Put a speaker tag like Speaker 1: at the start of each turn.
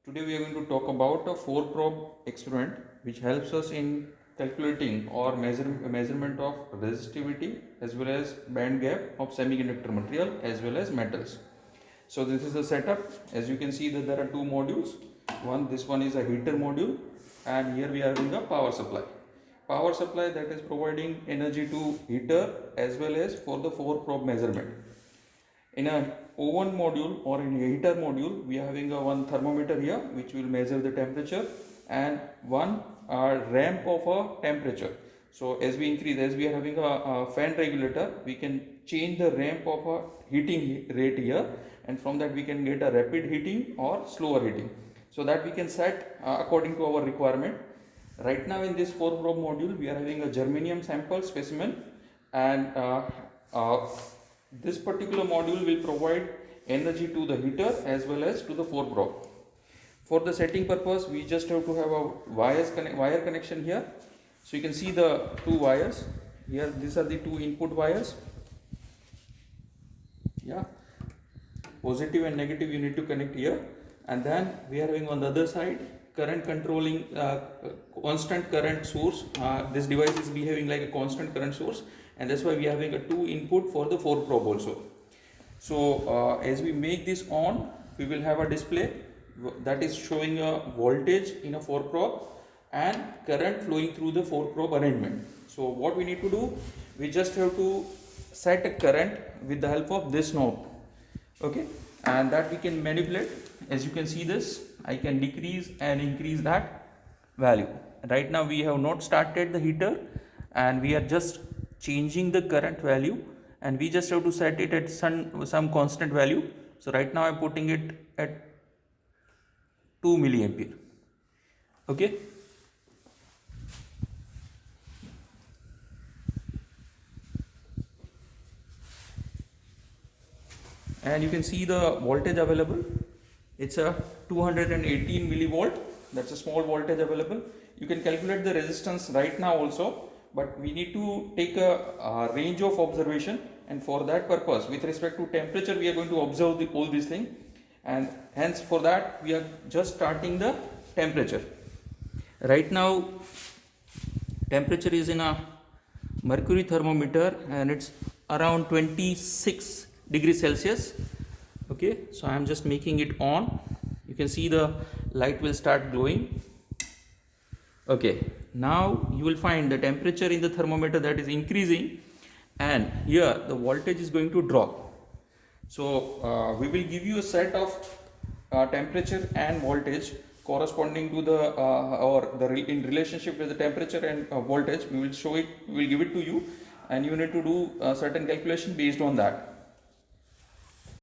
Speaker 1: Today we are going to talk about a four probe experiment which helps us in calculating or measurement of resistivity as well as band gap of semiconductor material as well as metals. So this is the setup. As you can see that there are two modules. This one is a heater module, and here we are having a power supply. Power supply that is providing energy to heater as well as for the four probe measurement. In a oven module or in a heater module, we are having a one thermometer here which will measure the temperature, and one ramp of a temperature. So as we increase, as we are having a fan regulator, we can change the ramp of a heating rate here, and from that we can get a rapid heating or slower heating. So that we can set according to our requirement. Right now in this 4 probe module, we are having a germanium sample specimen, and this particular module will provide energy to the heater as well as to the 4 probe. For the setting purpose, we just have to have a wire connection here. So you can see the two wires here. These are the two input wires. Yeah, positive and negative you need to connect here, and then we are having on the other side current controlling constant current source. This device is behaving like a constant current source, and that's why we are having a two input for the 4 probe also. So as we make this on, we will have a display that is showing a voltage in a 4 probe and current flowing through the 4 probe arrangement. So what we need to do, we just have to set a current with the help of this knob, okay, and that we can manipulate. As you can see this, I can decrease and increase that value. Right now we have not started the heater, and we are just changing the current value, and we just have to set it at some constant value. So right now I'm putting it at 2 milliampere. Okay, and you can see the voltage available. It's a 218 millivolt. That's a small voltage available. You can calculate the resistance right now also, but we need to take a range of observation, and for that purpose, with respect to temperature, we are going to observe all these things, and hence for that we are just starting the temperature. Right now temperature is in a mercury thermometer, and it's around 26 degrees Celsius. Okay, so I am just making it on. You can see the light will start glowing. Okay, now you will find the temperature in the thermometer that is increasing, and here the voltage is going to drop. So we will give you a set of temperature and voltage corresponding to the in relationship with the temperature and voltage. We will show it, we will give it to you, and you need to do a certain calculation based on that.